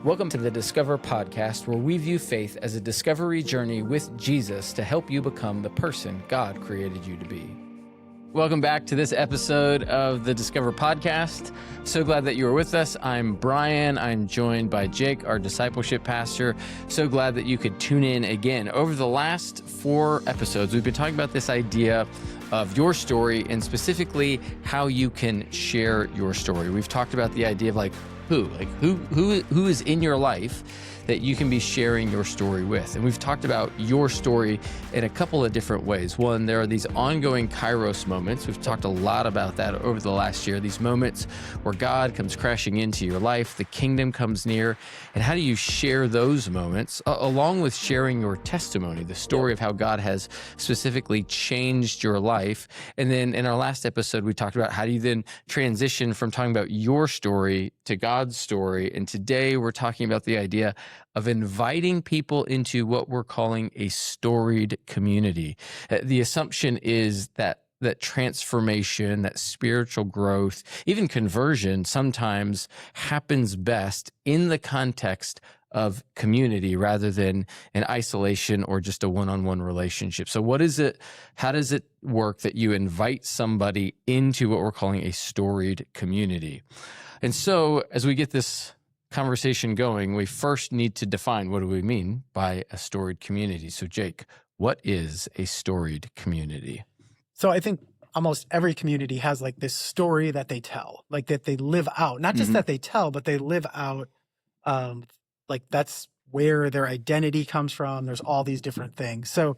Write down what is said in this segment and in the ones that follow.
Welcome to the Discover podcast, where we view faith as a discovery journey with Jesus to help you become the person God created you to be. Welcome back to this episode of the Discover podcast. So glad that you are with us. I'm Bryan. I'm joined by Jake, our discipleship pastor. So glad that you could tune in again. Over the last 4 episodes, we've been talking about this idea of your story and specifically how you can share your story. We've talked about the idea of who is in your life that you can be sharing your story with. And we've talked about your story in a couple of different ways. One, there are these ongoing Kairos moments. We've talked a lot about that over the last year, these moments where God comes crashing into your life, the kingdom comes near, and how do you share those moments along with sharing your testimony, the story of how God has specifically changed your life. And then in our last episode, we talked about how do you then transition from talking about your story to God's story. And today we're talking about the idea of inviting people into what we're calling a storied community. The assumption is that transformation, that spiritual growth, even conversion sometimes happens best in the context of community rather than in isolation or just a one-on-one relationship. So how does it work that you invite somebody into what we're calling a storied community? And so as we get this conversation going, we first need to define what do we mean by a storied community. So Jake, what is a storied community? So I think almost every community has like this story that they tell, like that they live out, not just that they tell, but they live out, like that's where their identity comes from. There's all these different things. So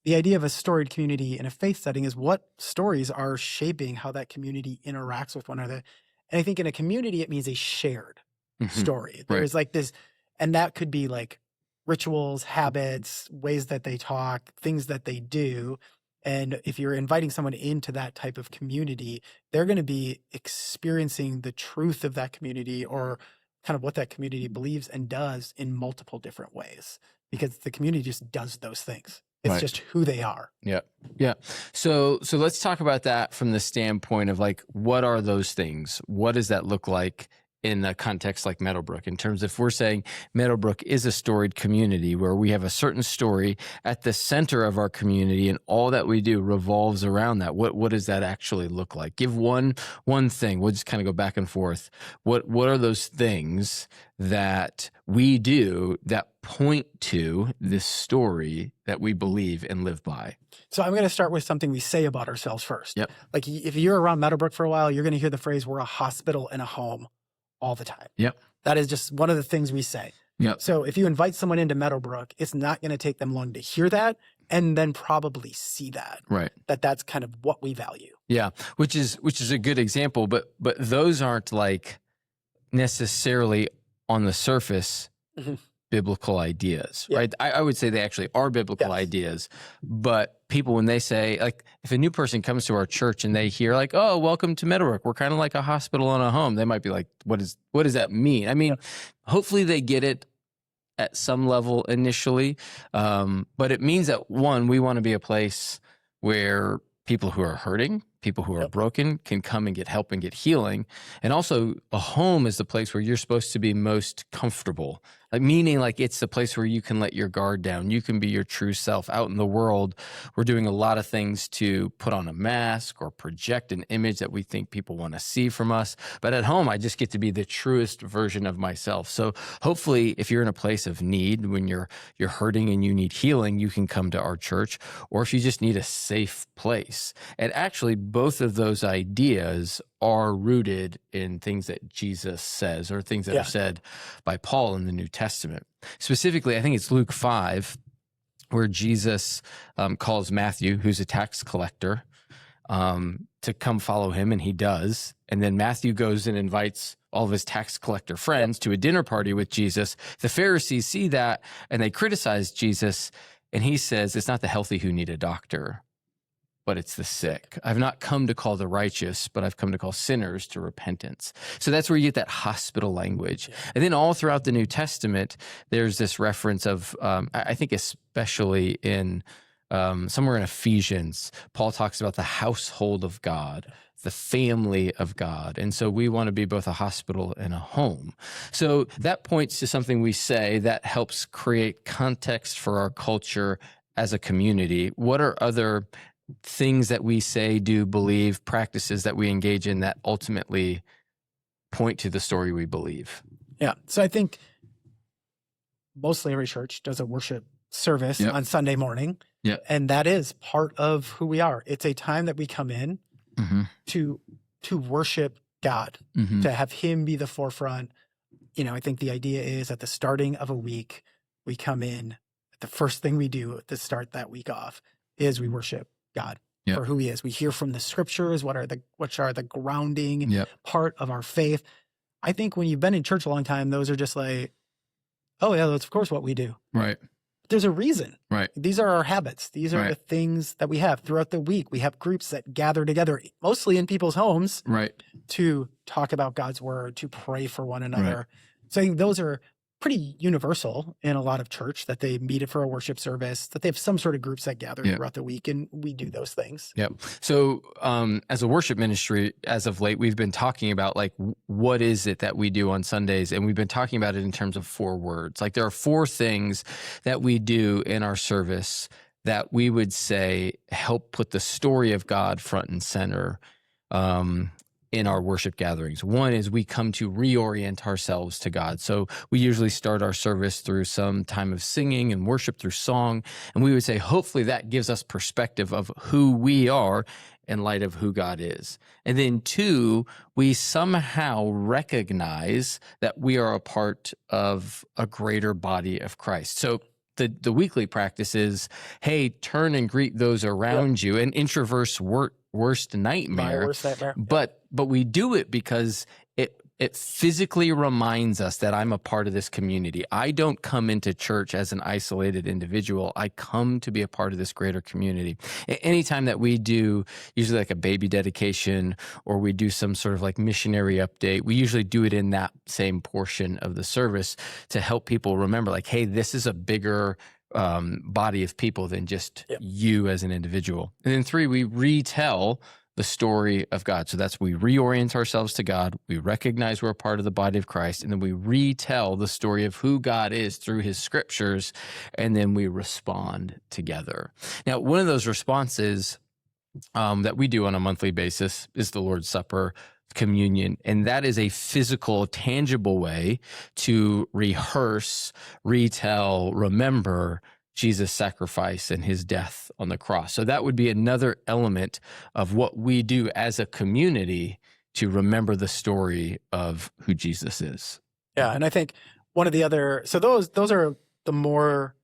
the idea of a storied community in a faith setting is what stories are shaping how that community interacts with one another. And I think in a community, it means a shared story. There's like this, and that could be like rituals, habits, ways that they talk, things that they do. And if you're inviting someone into that type of community, they're going to be experiencing the truth of that community or kind of what that community believes and does in multiple different ways, because the community just does those things. It's just who they are. Yeah. Yeah. So let's talk about that from the standpoint of like, what are those things? What does that look like in a context like Meadowbrook, in terms of if we're saying Meadowbrook is a storied community where we have a certain story at the center of our community and all that we do revolves around that. What does that actually look like? Give one thing. We'll just kind of go back and forth. What are those things that we do that point to this story that we believe and live by? So I'm going to start with something we say about ourselves first. Yep. Like if you're around Meadowbrook for a while, you're going to hear the phrase, we're a hospital and a home all the time. Yep. That is just one of the things we say. Yep. So if you invite someone into Meadowbrook, it's not going to take them long to hear that and then probably see that. Right. That's kind of what we value. Yeah. Which is a good example, but those aren't like necessarily on the surface biblical ideas, right? I would say they actually are biblical ideas, but people, when they say, like, if a new person comes to our church and they hear like, oh, welcome to Meadowbrook, we're kind of like a hospital and a home, they might be like, what does that mean? I mean, hopefully they get it at some level initially, but it means that, one, we want to be a place where people who are hurting, people who are broken can come and get help and get healing. And also a home is the place where you're supposed to be most comfortable. Like, meaning like it's the place where you can let your guard down. You can be your true self. Out in the world, we're doing a lot of things to put on a mask or project an image that we think people want to see from us. But at home, I just get to be the truest version of myself. So hopefully if you're in a place of need, when you're hurting and you need healing, you can come to our church. Or if you just need a safe place. And actually, both of those ideas are rooted in things that Jesus says or things that are said by Paul in the New Testament. Specifically, I think it's Luke 5, where Jesus calls Matthew, who's a tax collector, to come follow him, and he does. And then Matthew goes and invites all of his tax collector friends to a dinner party with Jesus. The Pharisees see that, and they criticize Jesus, and he says, it's not the healthy who need a doctor, but it's the sick. I've not come to call the righteous, but I've come to call sinners to repentance. So that's where you get that hospital language. And then all throughout the New Testament, there's this reference of, I think especially in somewhere in Ephesians, Paul talks about the household of God. the family of God. And so we want to be both a hospital and a home. So that points to something we say that helps create context for our culture as a community. What are other things that we say, do, believe, practices that we engage in that ultimately point to the story we believe? Yeah. So I think mostly every church does a worship service Yep. on Sunday morning. Yep. And that is part of who we are. It's a time that we come in to worship God, to have him be the forefront. I think the idea is at the starting of a week, we come in, the first thing we do to start that week off is we worship God for who he is. We hear from the scriptures, which are the grounding part of our faith. I think when you've been in church a long time, those are just like, oh yeah, that's of course what we do. Right. There's a reason. Right. These are our habits. These are the things that we have throughout the week. We have groups that gather together, mostly in people's homes, to talk about God's word, to pray for one another. Right. So I think those are pretty universal in a lot of church, that they meet it for a worship service, that they have some sort of groups that gather throughout the week, and we do those things. Yep. So as a worship ministry, as of late, we've been talking about like, what is it that we do on Sundays? And we've been talking about it in terms of 4 words. Like there are 4 things that we do in our service that we would say help put the story of God front and center in our worship gatherings. One is we come to reorient ourselves to God. So we usually start our service through some time of singing and worship through song. And we would say, hopefully that gives us perspective of who we are in light of who God is. And then 2, we somehow recognize that we are a part of a greater body of Christ. So the weekly practice is, hey, turn and greet those around you, an introvert's worst nightmare. My worst nightmare. But we do it because it physically reminds us that I'm a part of this community. I don't come into church as an isolated individual. I come to be a part of this greater community. Anytime that we do, usually like a baby dedication, or we do some sort of like missionary update, we usually do it in that same portion of the service to help people remember like, hey, this is a bigger body of people than just you as an individual. And then 3, we retell the story of God. So that's, we reorient ourselves to God, we recognize we're a part of the body of Christ, and then we retell the story of who God is through his scriptures, and then we respond together. Now, one of those responses that we do on a monthly basis is the Lord's Supper, communion, and that is a physical, tangible way to rehearse, retell, remember Jesus' sacrifice and his death on the cross. So that would be another element of what we do as a community to remember the story of who Jesus is. Yeah, and I think one of the other, so those are the more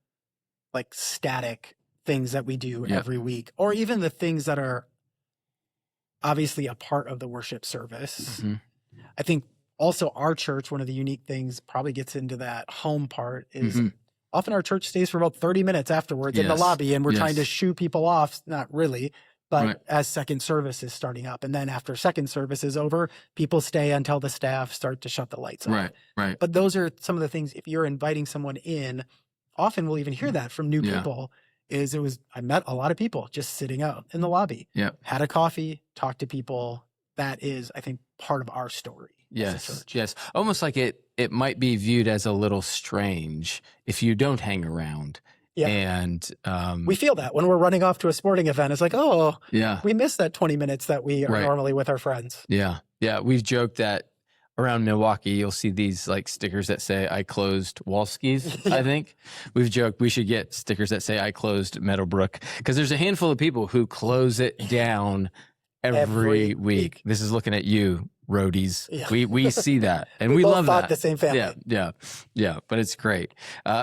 like static things that we do every week, or even the things that are obviously a part of the worship service. I think also our church, one of the unique things, probably gets into that home part, is often our church stays for about 30 minutes afterwards in the lobby, and we're trying to shoo people off. Not really, but as second service is starting up. And then after second service is over, people stay until the staff start to shut the lights off. Right. But those are some of the things, if you're inviting someone in, often we'll even hear that from new people, I met a lot of people just sitting out in the lobby, had a coffee, talked to people. That is, I think, part of our story. Yes. Almost like it might be viewed as a little strange if you don't hang around. Yeah. And we feel that when we're running off to a sporting event, it's like, oh, we missed that 20 minutes that we are normally with our friends. Yeah. We've joked that around Milwaukee, you'll see these like stickers that say, I closed Walski's, I think. We've joked we should get stickers that say, I closed Meadowbrook, because there's a handful of people who close it down every week. This is looking at you, roadies. We see that, and we love that. The same family. Yeah. But it's great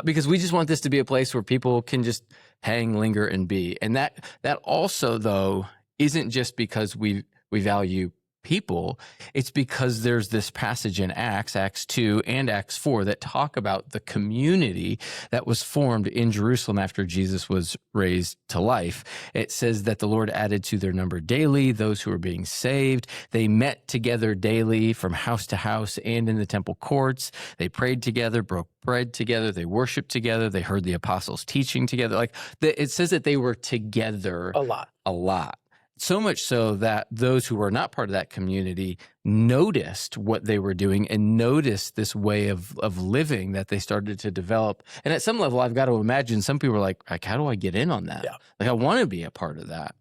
because we just want this to be a place where people can just hang, linger, and be. And that also, though, isn't just because we value people. It's because there's this passage in Acts 2 and Acts 4 that talk about the community that was formed in Jerusalem after Jesus was raised to life. It says that the Lord added to their number daily those who were being saved. They met together daily from house to house and in the temple courts. They prayed together, broke bread together. They worshiped together. They heard the apostles teaching together. It says that they were together a lot. So much so that those who were not part of that community noticed what they were doing and noticed this way of living that they started to develop. And at some level, I've got to imagine some people were like, how do I get in on that? Yeah. Like, I want to be a part of that.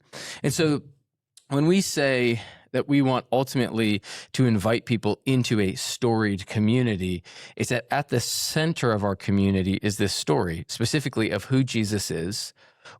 And so when we say that we want ultimately to invite people into a storied community, it's that at the center of our community is this story, specifically of who Jesus is,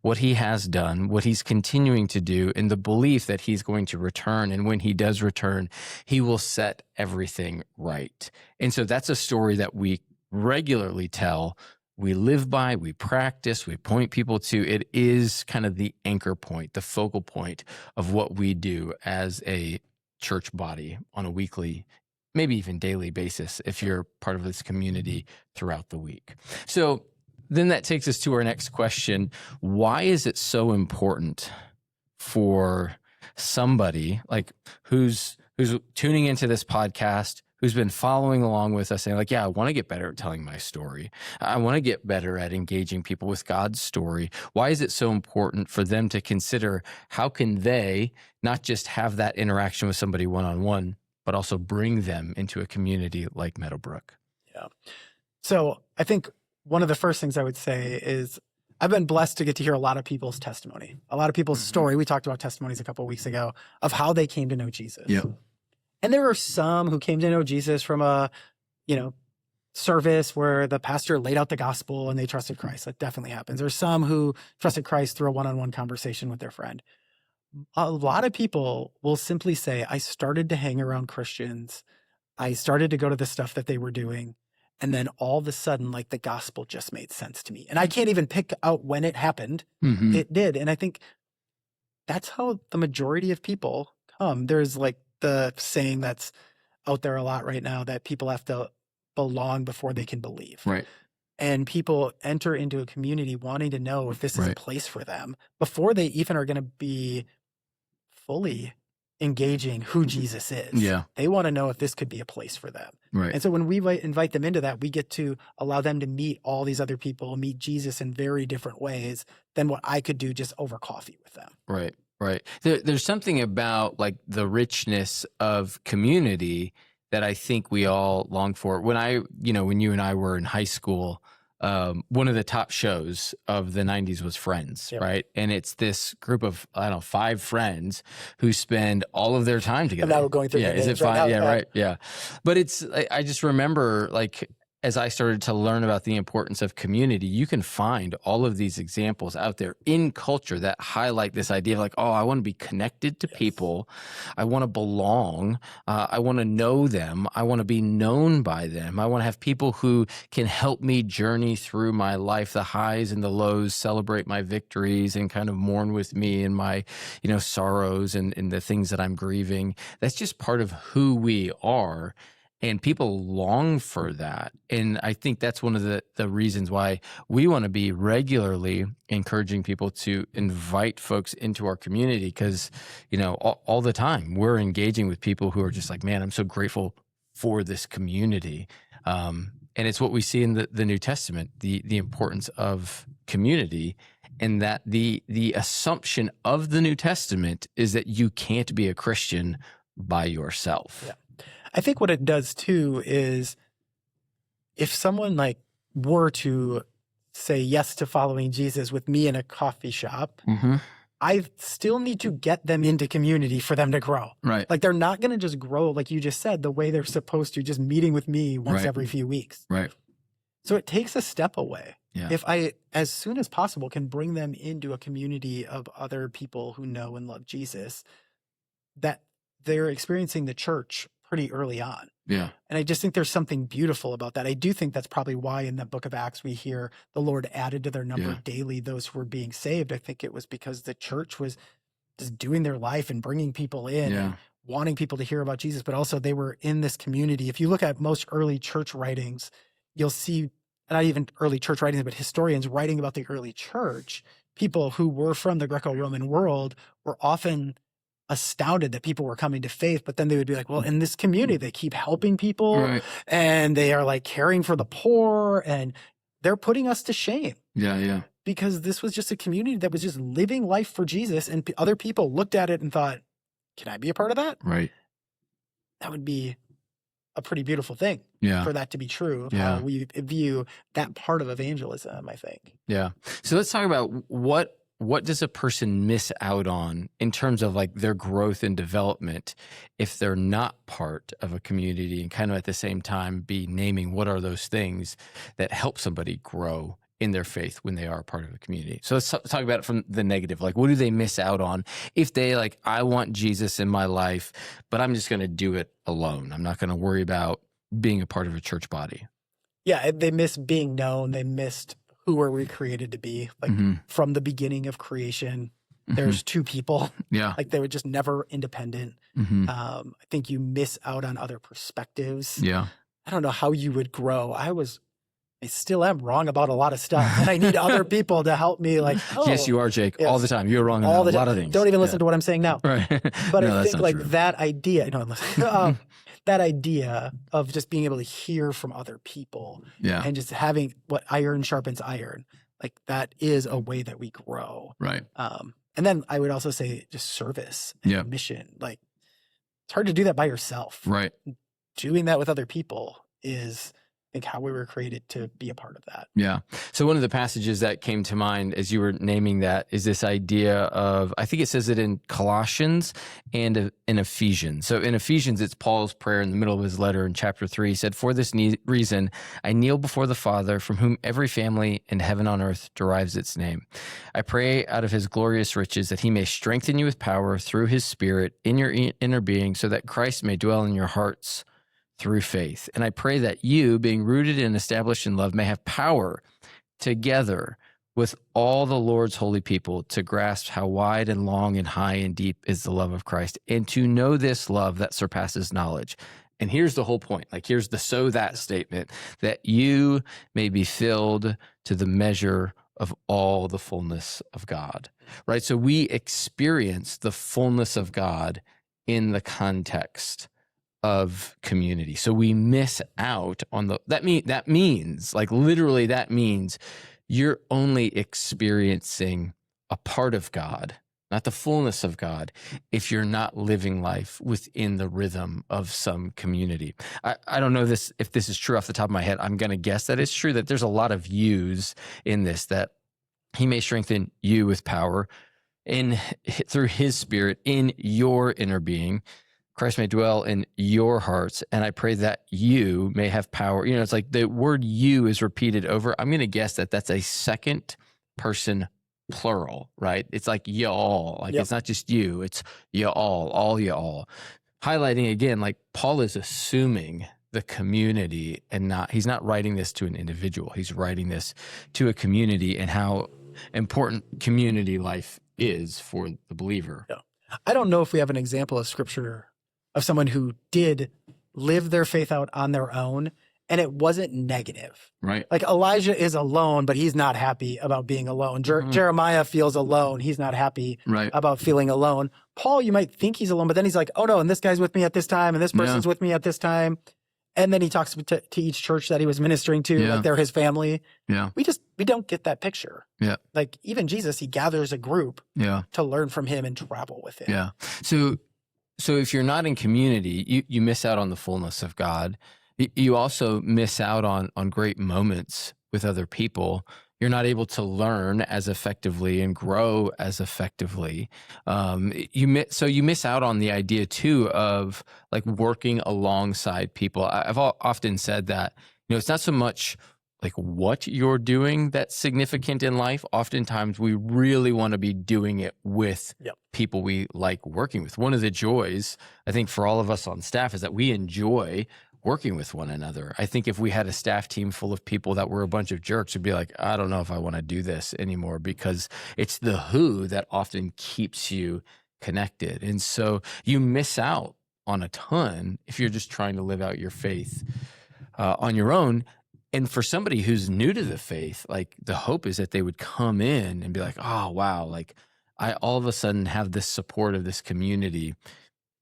what he has done, what he's continuing to do, and the belief that he's going to return. And when he does return, he will set everything right. And so that's a story that we regularly tell, we live by, we practice, we point people to. It is kind of the anchor point, the focal point of what we do as a church body on a weekly, maybe even daily basis, if you're part of this community throughout the week. So then that takes us to our next question. Why is it so important for somebody like who's tuning into this podcast, who's been following along with us, saying like, yeah, I want to get better at telling my story. I want to get better at engaging people with God's story. Why is it so important for them to consider how can they not just have that interaction with somebody one-on-one, but also bring them into a community like Meadowbrook? Yeah. So I think one of the first things I would say is I've been blessed to get to hear a lot of people's testimony, a lot of people's story. We talked about testimonies a couple of weeks ago of how they came to know Jesus. Yeah. And there are some who came to know Jesus from a, service where the pastor laid out the gospel and they trusted Christ. That definitely happens. There's some who trusted Christ through a one-on-one conversation with their friend. A lot of people will simply say, I started to hang around Christians. I started to go to the stuff that they were doing. And then all of a sudden, like the gospel just made sense to me. And I can't even pick out when it happened. Mm-hmm. It did. And I think that's how the majority of people come. There's like the saying that's out there a lot right now that people have to belong before they can believe. Right. And people enter into a community wanting to know if this is a place for them before they even are going to be fully engaging who Jesus is. Yeah. They want to know if this could be a place for them. Right. And so when we invite them into that, we get to allow them to meet all these other people, meet Jesus in very different ways than what I could do just over coffee with them. Right. Right. There's something about like the richness of community that I think we all long for. When you and I were in high school, one of the top shows of the 90s was Friends, Yep. right? And it's this group of, 5 friends who spend all of their time together. And now we're going through Yeah, the is it names right 5? now. Yeah, right. Yeah. But I just remember like, as I started to learn about the importance of community, you can find all of these examples out there in culture that highlight this idea of like, oh, I want to be connected to people. I want to belong. I want to know them. I want to be known by them. I want to have people who can help me journey through my life, the highs and the lows, celebrate my victories and kind of mourn with me in my, sorrows and the things that I'm grieving. That's just part of who we are. And people long for that. And I think that's one of the reasons why we want to be regularly encouraging people to invite folks into our community because, all the time we're engaging with people who are just like, man, I'm so grateful for this community. And it's what we see in the New Testament, the importance of community, and that the assumption of the New Testament is that you can't be a Christian by yourself. Yeah. I think what it does too is if someone like were to say yes to following Jesus with me in a coffee shop, Mm-hmm. I still need to get them into community for them to grow. Right. Like they're not going to just grow, like you just said, the way they're supposed to, just meeting with me once Right. every few weeks. Right. So it takes a step away. Yeah. If I, as soon as possible, can bring them into a community of other people who know and love Jesus, that they're experiencing the church pretty early on. Yeah. And I just think there's something beautiful about that. I do think that's probably why in the book of Acts we hear the Lord added to their number daily those who were being saved. I think it was because the church was just doing their life and bringing people in and wanting people to hear about Jesus, but also they were in this community. If you look at most early church writings, you'll see, not even early church writings, but historians writing about the early church, people who were from the Greco-Roman world were often astounded that people were coming to faith, but then they would be like, well, in this community, they keep helping people and they are like caring for the poor and they're putting us to shame. Yeah. because this was just a community that was just living life for Jesus, and other people looked at it and thought, can I be a part of that? Right. That would be a pretty beautiful thing for that to be true of how we view that part of evangelism, I think. Yeah. So let's talk about what does a person miss out on in terms of like their growth and development if they're not part of a community, and kind of at the same time be naming what are those things that help somebody grow in their faith when they are a part of a community. So let's talk about it from the negative. Like, what do they miss out on if they like, I want Jesus in my life, but I'm just going to do it alone. I'm not going to worry about being a part of a church body. Yeah, they missed being known. They missed who were we created to be. Like from the beginning of creation, there's two people. Yeah. Like they were just never independent. I think you miss out on other perspectives. Yeah. I don't know how you would grow. I still am wrong about a lot of stuff, and I need other people to help me. Like, yes, you are, Jake, all the time. You're wrong about a lot of things. Don't even listen to what I'm saying now. Right. But I think like that idea, that idea of just being able to hear from other people, and just having what iron sharpens iron, like that is a way that we grow. Right. And then I would also say just service and mission. Like it's hard to do that by yourself. Right. Doing that with other people is, I think, how we were created to be a part of that. Yeah. So one of the passages that came to mind as you were naming that is this idea of, I think it says it in Colossians and in Ephesians. So in Ephesians, it's Paul's prayer in the middle of his letter in chapter 3. He said, "For this reason, I kneel before the Father, from whom every family in heaven on earth derives its name. I pray out of his glorious riches that he may strengthen you with power through his Spirit in your inner being, so that Christ may dwell in your hearts through faith. And I pray that you, being rooted and established in love, may have power together with all the Lord's holy people to grasp how wide and long and high and deep is the love of Christ, and to know this love that surpasses knowledge." And here's the whole point. Like, here's the "so that" statement, that you may be filled to the measure of all the fullness of God, right? So we experience the fullness of God in the context of community. So we miss out on that means like literally that means you're only experiencing a part of God, not the fullness of God, if you're not living life within the rhythm of some community. I don't know if this is true off the top of my head. I'm going to guess that it's true, that there's a lot of yous in this, that he may strengthen you with power through his Spirit in your inner being. Christ may dwell in your hearts, and I pray that you may have power. You know, it's like the word "you" is repeated over. I'm going to guess that that's a second person plural, right? It's like y'all. Like it's not just you, it's y'all, all y'all. Highlighting again, like Paul is assuming the community, and he's not writing this to an individual. He's writing this to a community, and how important community life is for the believer. Yeah. I don't know if we have an example of scripture of someone who did live their faith out on their own, and it wasn't negative. Right. Like Elijah is alone, but he's not happy about being alone. Jeremiah feels alone. He's not happy about feeling alone. Paul, you might think he's alone, but then he's like, oh no, and this guy's with me at this time, and this person's with me at this time. And then he talks to each church that he was ministering to, like they're his family. Yeah. We don't get that picture. Yeah. Like even Jesus, he gathers a group to learn from him and travel with him. Yeah. So if you're not in community, you miss out on the fullness of God. You also miss out on great moments with other people. You're not able to learn as effectively and grow as effectively. You miss out on the idea too of like working alongside people. I've often said that, it's not so much like what you're doing that's significant in life. Oftentimes we really want to be doing it with people we like working with. One of the joys, I think, for all of us on staff is that we enjoy working with one another. I think if we had a staff team full of people that were a bunch of jerks, it'd be like, I don't know if I want to do this anymore, because it's the who that often keeps you connected. And so you miss out on a ton if you're just trying to live out your faith on your own. And for somebody who's new to the faith, like the hope is that they would come in and be like, oh, wow, like I all of a sudden have this support of this community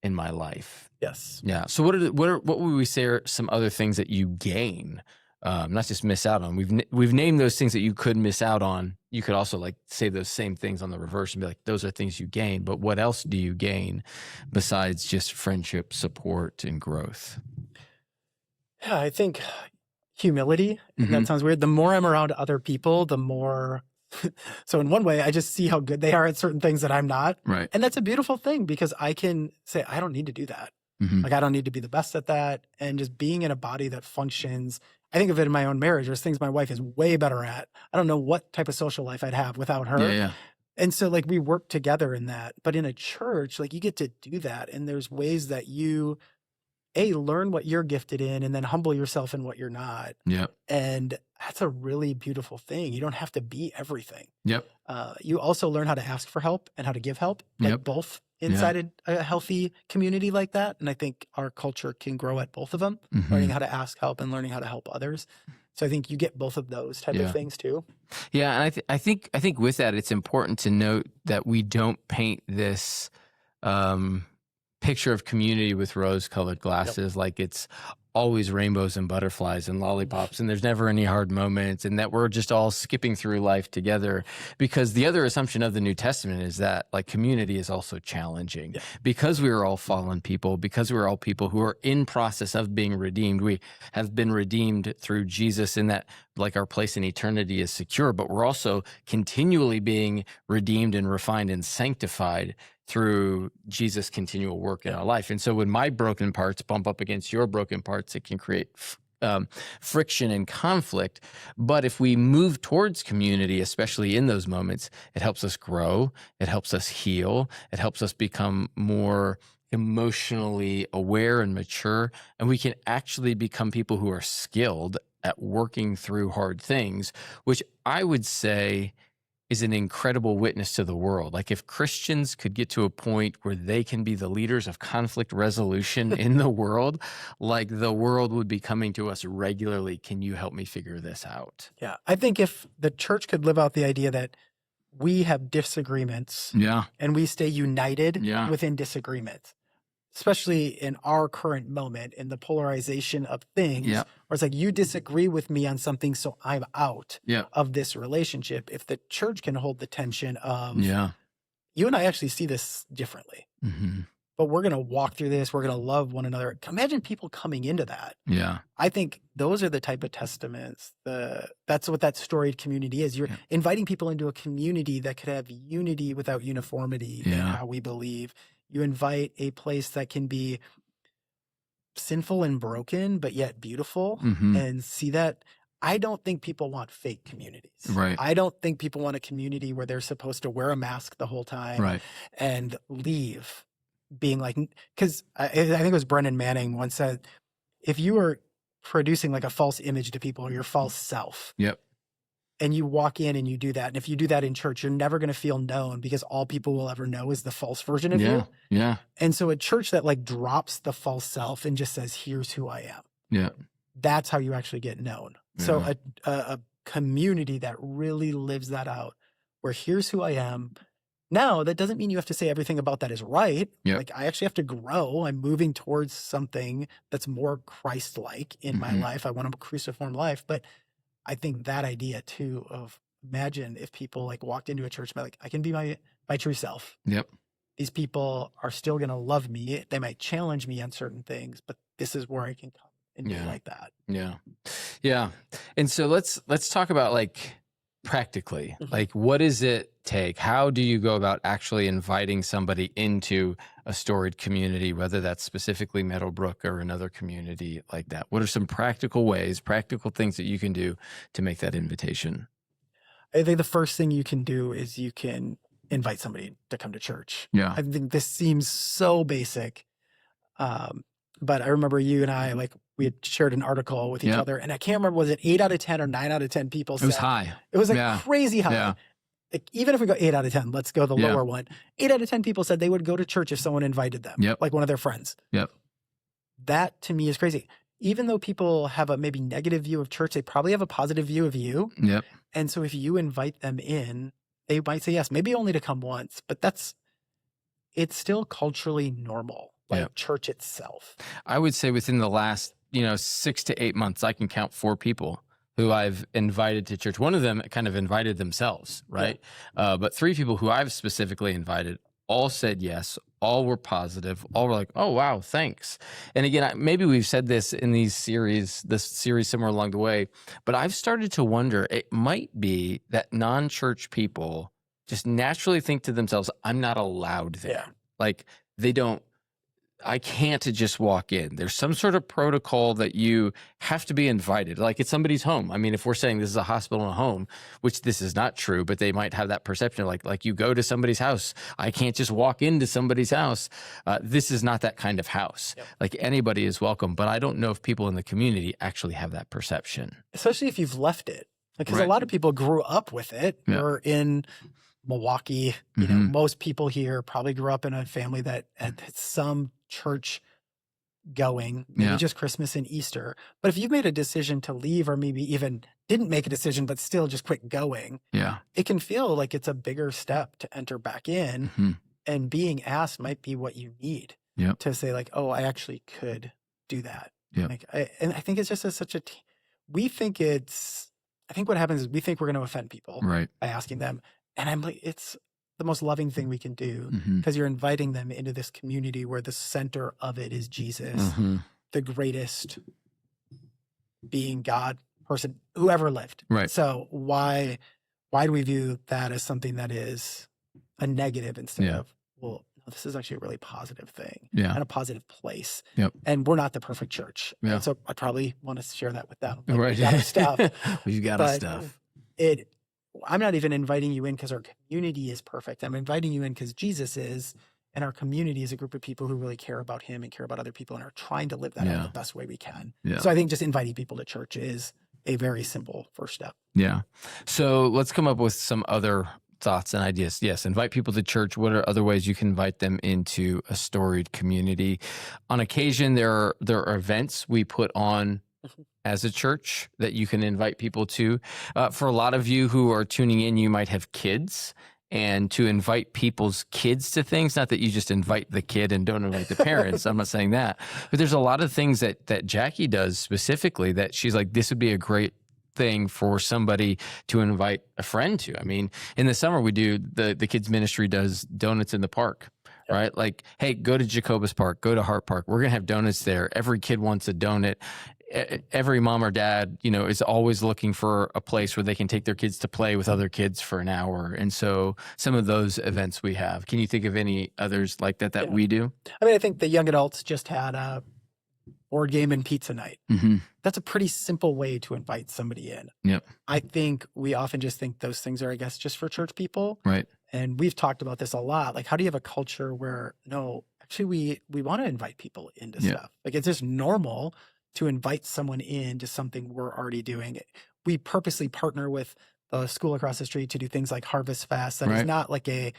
in my life. Yes. Yeah. So what would we say are some other things that you gain not just miss out on. We've named those things that you could miss out on. You could also like say those same things on the reverse and be like, those are things you gain. But what else do you gain besides just friendship, support, and growth? Yeah, I think humility, and that sounds weird. The more I'm around other people, the more. So in one way, I just see how good they are at certain things that I'm not. Right. And that's a beautiful thing because I can say, I don't need to do that. Like, I don't need to be the best at that. And just being in a body that functions, I think of it in my own marriage. There's things my wife is way better at. I don't know what type of social life I'd have without her. Yeah. And so like we work together in that. But in a church, like you get to do that. And there's ways that you, learn what you're gifted in and then humble yourself in what you're not. Yep. And that's a really beautiful thing. You don't have to be everything. Yep. You also learn how to ask for help and how to give help, like both inside a healthy community like that. And I think our culture can grow at both of them, learning how to ask help and learning how to help others. So I think you get both of those type of things too. Yeah. And I think with that, it's important to note that we don't paint this, picture of community with rose-colored glasses, like it's always rainbows and butterflies and lollipops, and there's never any hard moments, and that we're just all skipping through life together. Because the other assumption of the New Testament is that like community is also challenging. Because we are all fallen people, because we're all people who are in process of being redeemed. We have been redeemed through Jesus, in that like our place in eternity is secure, but we're also continually being redeemed and refined and sanctified through Jesus' continual work in our life. And so when my broken parts bump up against your broken parts, it can create friction and conflict. But if we move towards community, especially in those moments, it helps us grow, it helps us heal, it helps us become more emotionally aware and mature, and we can actually become people who are skilled at working through hard things, which I would say is an incredible witness to the world. Like if Christians could get to a point where they can be the leaders of conflict resolution in the world, like the world would be coming to us regularly. Can you help me figure this out? Yeah. I think if the church could live out the idea that we have disagreements and we stay united within disagreements, especially in our current moment in the polarization of things, where it's like you disagree with me on something, so I'm out of this relationship. If the church can hold the tension of, you and I actually see this differently, but we're going to walk through this. We're going to love one another. Imagine people coming into that. Yeah. I think those are the type of testaments. That's what that storied community is. You're inviting people into a community that could have unity without uniformity in how we believe. You invite a place that can be sinful and broken, but yet beautiful, and see that. I don't think people want fake communities. Right. I don't think people want a community where they're supposed to wear a mask the whole time and leave being like, because I think it was Brennan Manning once said, if you are producing like a false image to people or your false self, and you walk in and you do that. And if you do that in church, you're never going to feel known because all people will ever know is the false version of you. Yeah. And so a church that like drops the false self and just says, here's who I am. Yeah. That's how you actually get known. So a community that really lives that out, where here's who I am. Now, that doesn't mean you have to say everything about that is right. Like I actually have to grow. I'm moving towards something that's more Christ-like in my life. I want a cruciform life, but I think that idea too of imagine if people like walked into a church and like, I can be my true self. These people are still going to love me. They might challenge me on certain things, but this is where I can come and be like that. Yeah. And so let's talk about like practically, like what does it take? How do you go about actually inviting somebody into a storied community, whether that's specifically Meadowbrook or another community like that? What are some practical ways, practical things that you can do to make that invitation? I think the first thing you can do is you can invite somebody to come to church. I think this seems so basic. But I remember you and I, like, we had shared an article with each other, and I can't remember, was it 8 out of 10 or 9 out of 10 people said. It was high. It was like crazy high. Like, even if we go 8 out of 10, let's go the lower one. 8 out of 10 people said they would go to church if someone invited them, like one of their friends. That to me is crazy. Even though people have a maybe negative view of church, they probably have a positive view of you. And so if you invite them in, they might say yes, maybe only to come once, but it's still culturally normal. Like church itself. I would say within the last 6 to 8 months, I can count 4 people who I've invited to church. One of them kind of invited themselves, right? But 3 people who I've specifically invited all said yes, all were positive, all were like, oh, wow, thanks. And again, maybe we've said this in this series somewhere along the way, but I've started to wonder, it might be that non-church people just naturally think to themselves, I'm not allowed there. Yeah. Like I can't just walk in. There's some sort of protocol that you have to be invited. Like it's somebody's home. I mean, if we're saying this is a hospital and a home, which this is not true, but they might have that perception of like you go to somebody's house. I can't just walk into somebody's house. This is not that kind of house. Yep. Like anybody is welcome, but I don't know if people in the community actually have that perception. Especially if you've left it. Because Right. a lot of people grew up with it. Yeah. We're in Milwaukee. You know, most people here probably grew up in a family that had some church going, maybe just Christmas and Easter. But if you made a decision to leave, or maybe even didn't make a decision, but still just quit going, it can feel like it's a bigger step to enter back in. And being asked might be what you need to say like, oh, I actually could do that. Like, and I think it's just I think what happens is we think we're going to offend people by asking them. And I'm like, it's the most loving thing we can do because you're inviting them into this community where the center of it is Jesus, the greatest being, God, person, who ever lived. Right. So why do we view that as something that is a negative instead of, well, no, this is actually a really positive thing and a positive place. And we're not the perfect church. And so I probably want to share that with them. Like, we got our stuff. We've got our stuff. I'm not even inviting you in because our community is perfect. I'm inviting you in because Jesus is, and our community is a group of people who really care about him and care about other people and are trying to live that out the best way we can. So I think just inviting people to church is a very simple first step. Yeah. So let's come up with some other thoughts and ideas. Yes, invite people to church. What are other ways you can invite them into a storied community? On occasion, there are events we put on as a church that you can invite people to. For a lot of you who are tuning in, you might have kids, and to invite people's kids to things, not that you just invite the kid and don't invite the parents. I'm not saying that, but there's a lot of things that Jackie does specifically that she's like, this would be a great thing for somebody to invite a friend to. I mean, in the summer we do the kids ministry does donuts in the park. Right? Like, hey, go to Jacobus Park, go to Hart Park. We're going to have donuts there. Every kid wants a donut. Every mom or dad, is always looking for a place where they can take their kids to play with other kids for an hour. And so some of those events we have. Can you think of any others like that we do? I mean, I think the young adults just had a board game and pizza night. That's a pretty simple way to invite somebody in. I think we often just think those things are, I guess, just for church people. Right. And we've talked about this a lot. Like, how do you have a culture where, no, actually we want to invite people into stuff? Like, it's just normal to invite someone into something we're already doing. We purposely partner with the school across the street to do things like Harvest Fest. That is not like a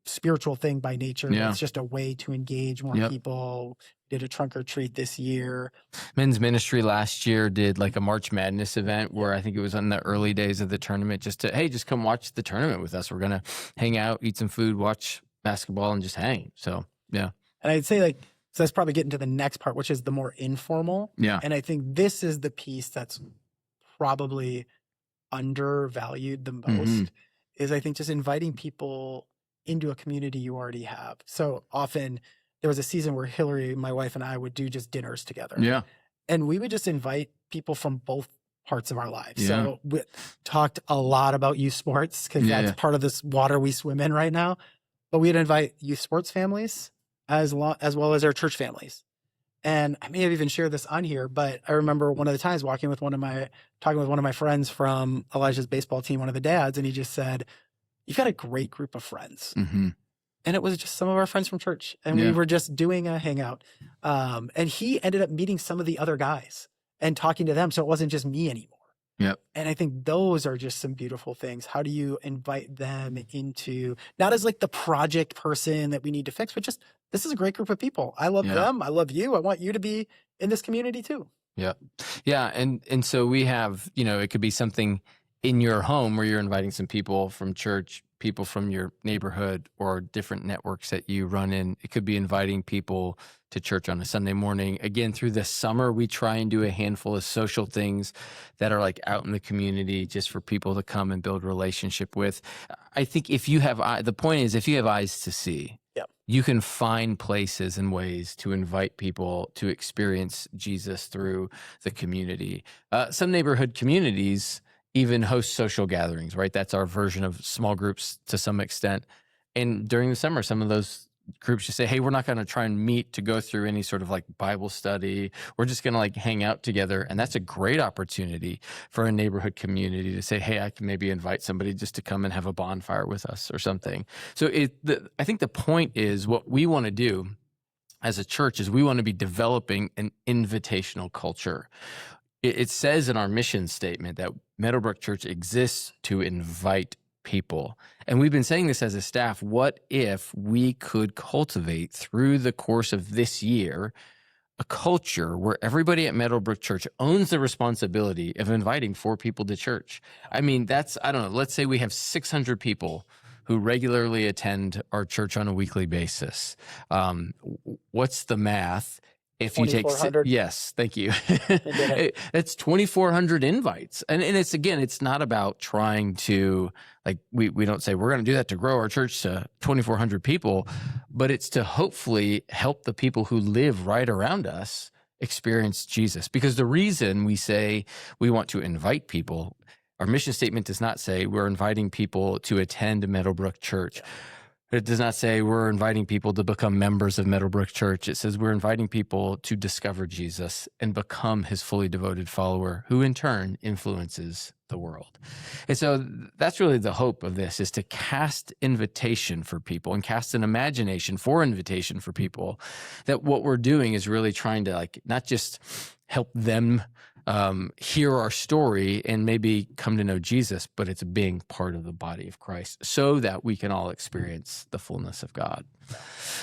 spiritual thing by nature. It's just a way to engage more people. Did a trunk or treat this year. Men's ministry last year did like a March Madness event where I think it was in the early days of the tournament just come watch the tournament with us. We're going to hang out, eat some food, watch basketball, and just hang. So, yeah. And I'd say so that's probably getting to the next part, which is the more informal. And I think this is the piece that's probably undervalued the most is I think just inviting people into a community you already have. So often there was a season where Hillary, my wife, and I would do just dinners together. And we would just invite people from both parts of our lives. So we talked a lot about youth sports because that's part of this water we swim in right now. But we'd invite youth sports families as well as our church families. And I may have even shared this on here, but I remember one of the times talking with one of my friends from Elijah's baseball team, one of the dads, and he just said, "You've got a great group of friends." And it was just some of our friends from church. And we were just doing a hangout. And he ended up meeting some of the other guys and talking to them. So it wasn't just me anymore. And I think those are just some beautiful things. How do you invite them into, not as like the project person that we need to fix, but just, this is a great group of people. I love them. I love you. I want you to be in this community too. And so we have, it could be something in your home where you're inviting some people from church, people from your neighborhood, or different networks that you run in. It could be inviting people to church on a Sunday morning. Again, through the summer, we try and do a handful of social things that are like out in the community just for people to come and build relationship with. I think the point is, if you have eyes to see, you can find places and ways to invite people to experience Jesus through the community. Some neighborhood communities even host social gatherings, right? That's our version of small groups to some extent. And during the summer, some of those groups just say, hey, we're not going to try and meet to go through any sort of like Bible study. We're just going to like hang out together. And that's a great opportunity for a neighborhood community to say, hey, I can maybe invite somebody just to come and have a bonfire with us or something. So I think the point is, what we want to do as a church is we want to be developing an invitational culture. It says in our mission statement that Meadowbrook Church exists to invite people. And we've been saying this as a staff. What if we could cultivate through the course of this year a culture where everybody at Meadowbrook Church owns the responsibility of inviting 4 people to church? I mean, I don't know, let's say we have 600 people who regularly attend our church on a weekly basis. What's the math? If you take, yes, thank you. That's 2,400 invites. And it's not about trying to, like, we don't say we're going to do that to grow our church to 2,400 people, but it's to hopefully help the people who live right around us experience Jesus. Because the reason we say we want to invite people, our mission statement does not say we're inviting people to attend Meadowbrook Church. It does not say we're inviting people to become members of Meadowbrook Church. It says we're inviting people to discover Jesus and become his fully devoted follower, who in turn influences the world. And so that's really the hope of this, is to cast invitation for people and cast an imagination for invitation for people, that what we're doing is really trying to, like, not just help them hear our story and maybe come to know Jesus, but it's being part of the body of Christ so that we can all experience the fullness of God.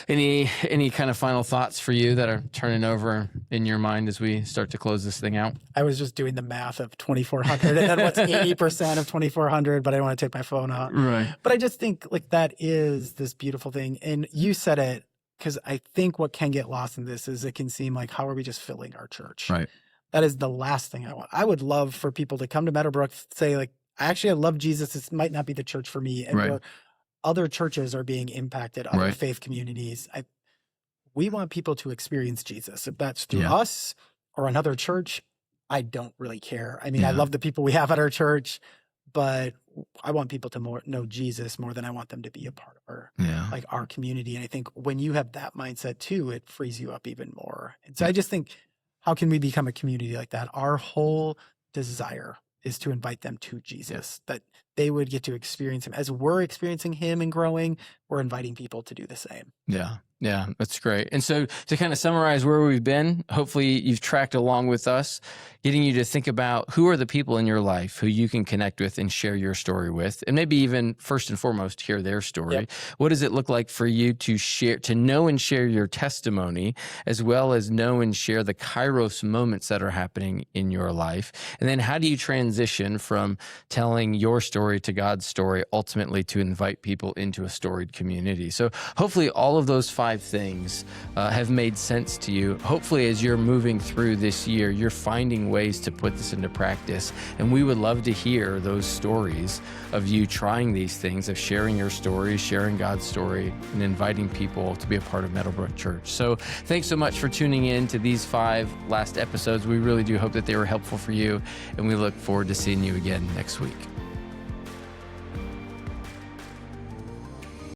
Any kind of final thoughts for you that are turning over in your mind as we start to close this thing out? I was just doing the math of 2,400 and then what's 80% of 2,400, but I don't want to take my phone out. Right. But I just think, like, that is this beautiful thing. And you said it, because I think what can get lost in this is it can seem like, how are we just filling our church? Right. That is the last thing I want. I would love for people to come to Meadowbrook, say, like, I love Jesus. This might not be the church for me. And where other churches are being impacted, other faith communities. We want people to experience Jesus. If that's through us or another church, I don't really care. I mean, I love the people we have at our church, but I want people to know Jesus more than I want them to be a part of our community. And I think when you have that mindset too, it frees you up even more. And so I just think, how can we become a community like that? Our whole desire is to invite them to Jesus, that they would get to experience him. As we're experiencing him and growing, we're inviting people to do the same. Yeah, that's great. And so to kind of summarize where we've been, hopefully you've tracked along with us, getting you to think about who are the people in your life who you can connect with and share your story with, and maybe even first and foremost, hear their story. What does it look like for you to know and share your testimony, as well as know and share the Kairos moments that are happening in your life? And then how do you transition from telling your story to God's story, ultimately to invite people into a storied community? So hopefully all of those 5 things have made sense to you. Hopefully as you're moving through this year, you're finding ways to put this into practice. And we would love to hear those stories of you trying these things, of sharing your story, sharing God's story, and inviting people to be a part of Meadowbrook Church. So thanks so much for tuning in to these 5 last episodes. We really do hope that they were helpful for you, and we look forward to seeing you again next week.